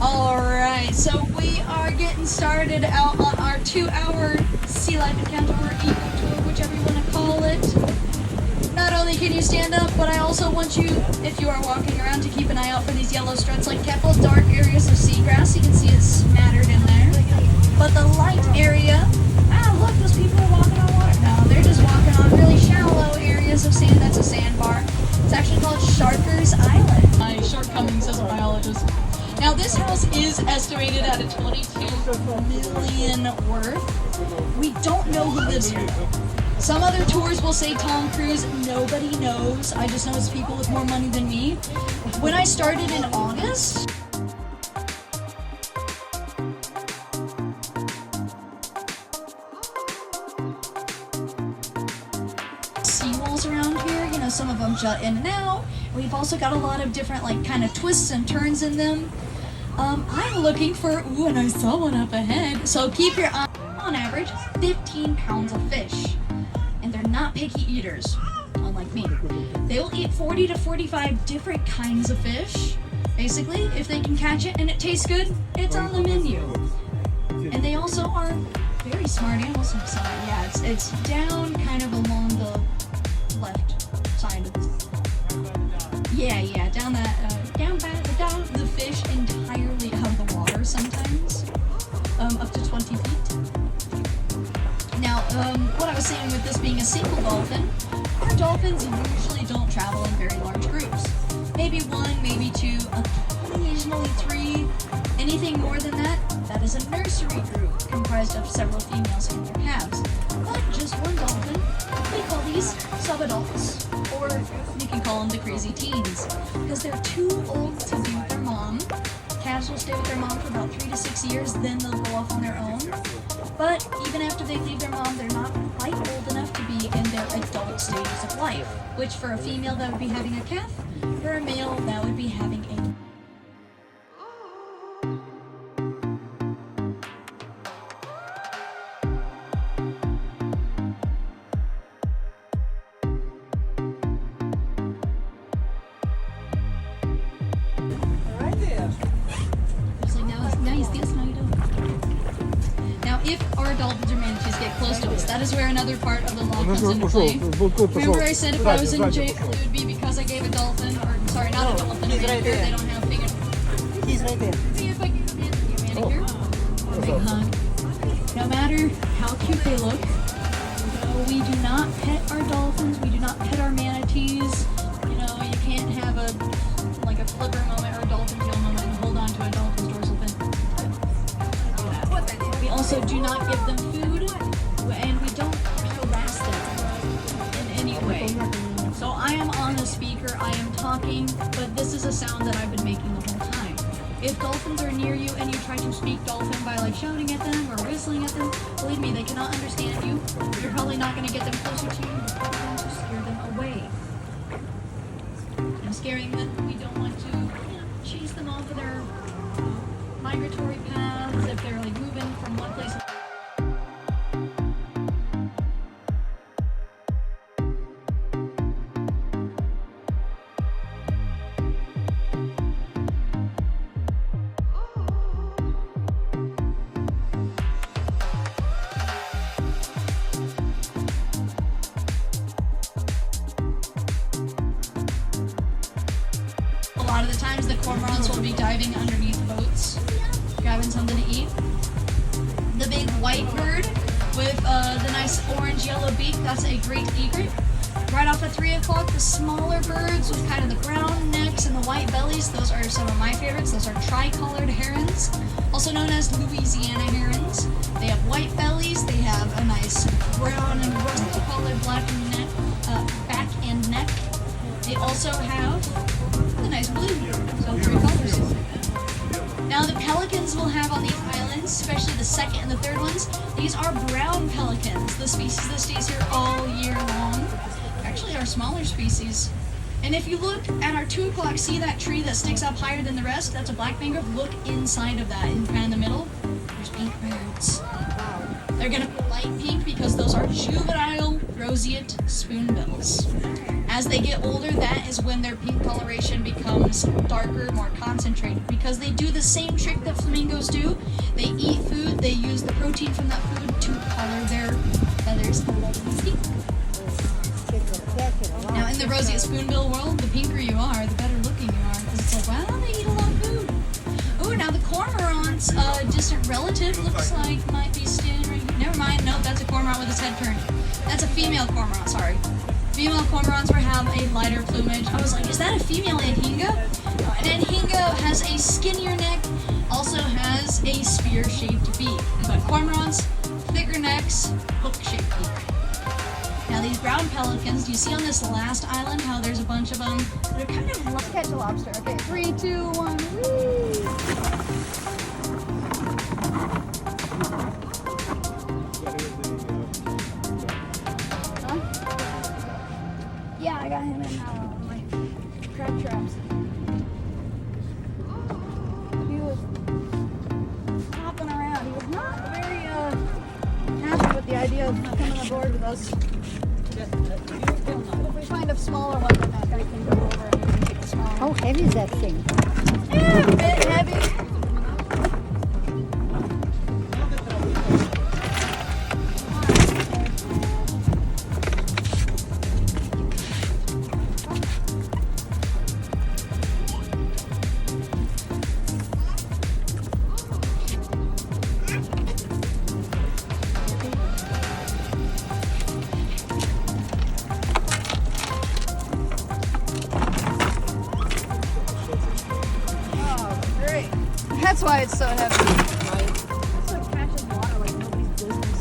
Alright, so we are getting started out on our 2-hour sea life encounter or eco tour, whichever you want to call it. Not only can you stand up, but I also want you, if you are walking around, to keep an eye out for these yellow struts, like careful dark areas of seagrass. You can see it's smattered in there. But the light area, look, those people are walking on water. No, they're just walking on really shallow areas of sand. That's a sandbar. It's actually called Sharker's Island. My shortcomings as a biologist. Now this house is estimated at a $22 million worth. We don't know who lives here. Some other tours will say Tom Cruise. Nobody knows. I just know it's people with more money than me. When I started in August, seawalls around here, you know, some of them jut in and out. We've also got a lot of different kind of twists and turns in them. I'm looking for, ooh, and I saw one up ahead. So keep your eye on average 15 pounds of fish. And they're not picky eaters, unlike me. They will eat 40 to 45 different kinds of fish. Basically, if they can catch it and it tastes good, it's on the menu. And they also are very smart animals. Yeah, it's down kind of along the left side of this. Yeah, down that, down the fish entirely out of the water sometimes, up to 20 feet. Now, what I was saying with this being a single dolphin, our dolphins usually don't travel in very large groups. Maybe one, maybe two, occasionally three. Anything more than that, that is a nursery group comprised of several females and their calves. But just one dolphin, we call these subadults, or you can call them the crazy teens, because they're too old to be with their mom. Calves will stay with their mom for about 3 to 6 years, then they'll go off on their own. But even after they leave their mom, they're not quite old enough to be in their adult stages of life, which for a female that would be having a calf, for a male that would be having a if our dolphins or manatees get close to us, that is where another part of the law comes into play. Remember I said if I was in jail, it would be because I gave a dolphin, or sorry, not a dolphin, a manicure, they don't have fingernails. He's right there. See if I give a manicure, or a big hug. No matter how cute they look, we do not pet our dolphins, we do not pet our manatees. You know, you can't have a flipper moment or a dolphin tail moment and hold on to a dolphin's dorsal fin. We also do not give them food, and we don't harass them in any way. So I am on the speaker, I am talking, but this is a sound that I've been making the whole time. If dolphins are near you and you try to speak dolphin by shouting at them or whistling at them, believe me, they cannot understand you. You're probably not going to get them closer to you. You're probably going to scare them away. And scaring them, we don't want to chase them off of their migratory paths if they're moving from one place. A lot of the times the cormorants will be diving underneath boats, grabbing something to eat. The big white bird with the nice orange-yellow beak, that's a great egret. Right off at 3 o'clock, the smaller birds with kind of the brown necks and the white bellies, those are some of my favorites. Those are tricolored herons, also known as Louisiana herons. They have white bellies, they have a nice brown and rust-colored black neck, back and neck. They also have a nice blue, so 3 colors. Now the pelicans we'll have on these islands, especially the second and the third ones, these are brown pelicans, the species that stays here all year long. Actually our smaller species. And if you look at our 2 o'clock, see that tree that sticks up higher than the rest? That's a black mangrove. Look inside of that, in kind of in the middle. There's pink birds. They're gonna be light pink because those are juvenile roseate spoonbills. As they get older, that is when their pink coloration becomes it's darker, more concentrated, because they do the same trick that flamingos do. They eat food, they use the protein from that food to color their feathers. Now in the roseate spoonbill world, the pinker you are, the better looking you are, because it's like, wow, they eat a lot of food. Oh, now the cormorant's distant relative looks like might be standing right here. Never mind, no, that's a cormorant with its head turned. That's a female cormorant, sorry. Female cormorants have a lighter plumage. I was like, is that a female anhinga? An anhinga has a skinnier neck, also has a spear-shaped beak. But cormorants, thicker necks, hook-shaped beak. Now these brown pelicans, do you see on this last island how there's a bunch of them? They're kind of like... Catch a lobster. Okay, 3, 2, 1. Woo! Yeah, I got him in my crab traps. He was hopping around. He was not very happy with the idea of coming aboard with us. If we find a smaller one, then that guy can go over and we can take the smaller one. How heavy is that thing? Yeah, a bit heavy. That's why it's so heavy. It's like catching water like nobody's business.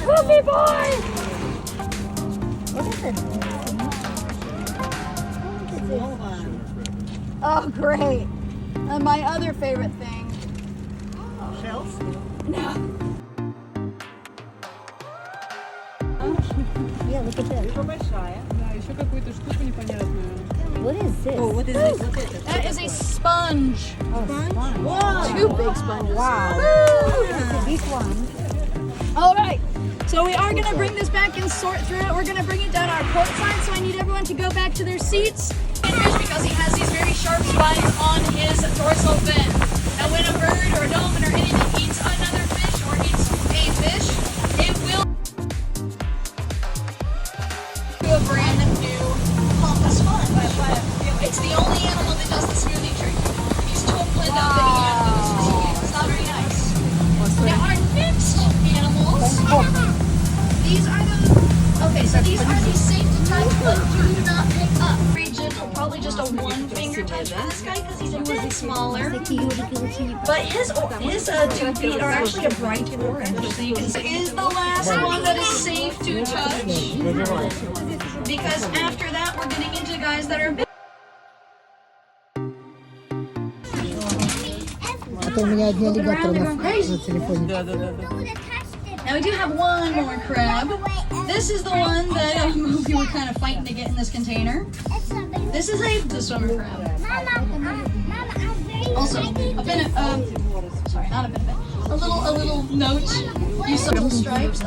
Goofy boy! What is it? Oh, great. And my other favorite thing. Shells? No. Yeah, look at that. Да, еще какую-то штуку непонятную. What is this? Oh, what is this? That is a sponge. Oh, sponge. Wow. 2 big sponges. Wow. Woo! That's a big one. All right. So we are going to bring this back and sort through it. We're going to bring it down our port side, so I need everyone to go back to their seats. Because he has these very sharp spines on his dorsal fin. Now when a bird or a dolphin or anything eats another fish or eats a fish, it will do a brand new pump of sponge. It's the only animal that does the smoothing trick. These two play that big animals. It's not very nice. Now our next animals, these are these are the safety type, but do not pick up. Very gentle, probably just a 1-finger touch for this guy because he's a bit smaller. But his 2 feet are actually a bright orange. So you can see is the last one that is safe to touch. Because after that, we're getting into guys that are a bit. Now we do have one more crab. This is the one that we were kind of fighting to get in this container. This is the swimmer crab. Also, a little note. You saw little stripes.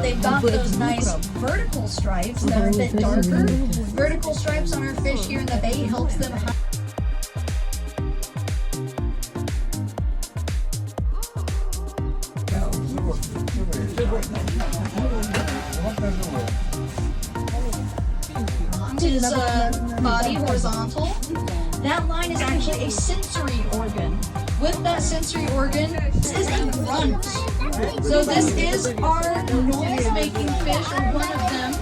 They've got those nice vertical stripes that are a bit darker. Vertical stripes on our fish here in the bay helps them hide. His body horizontal. That line is actually a sensory organ. With that sensory organ, this is a grunt. So this is our noise-making fish, or one of them.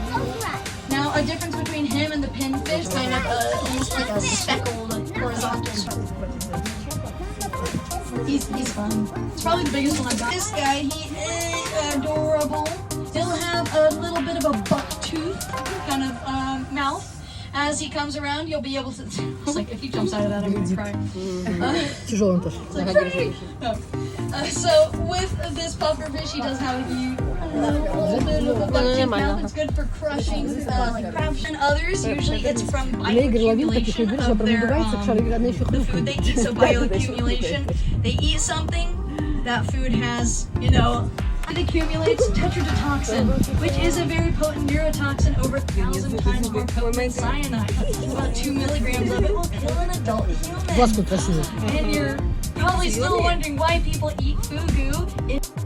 Now, a difference between him and the pinfish, kind of almost like a speckled horizontal stripe. He's fun. It's probably the biggest one I've got. This guy, he is adorable. He'll have a little bit of a buck tooth kind of mouth. As he comes around, you'll be able to. It's like if he jumps out of that, I'm gonna cry. So with this pufferfish, he does how he Now it's good for crushing like crabs and others. Usually it's from bioaccumulation of their the food they eat. So bioaccumulation, they eat something, that food has, you know, it accumulates tetrodotoxin, which is a very potent neurotoxin, over 1,000 times more potent than cyanide. About 2 milligrams of it will kill an adult human. And you're probably still wondering why people eat fugu.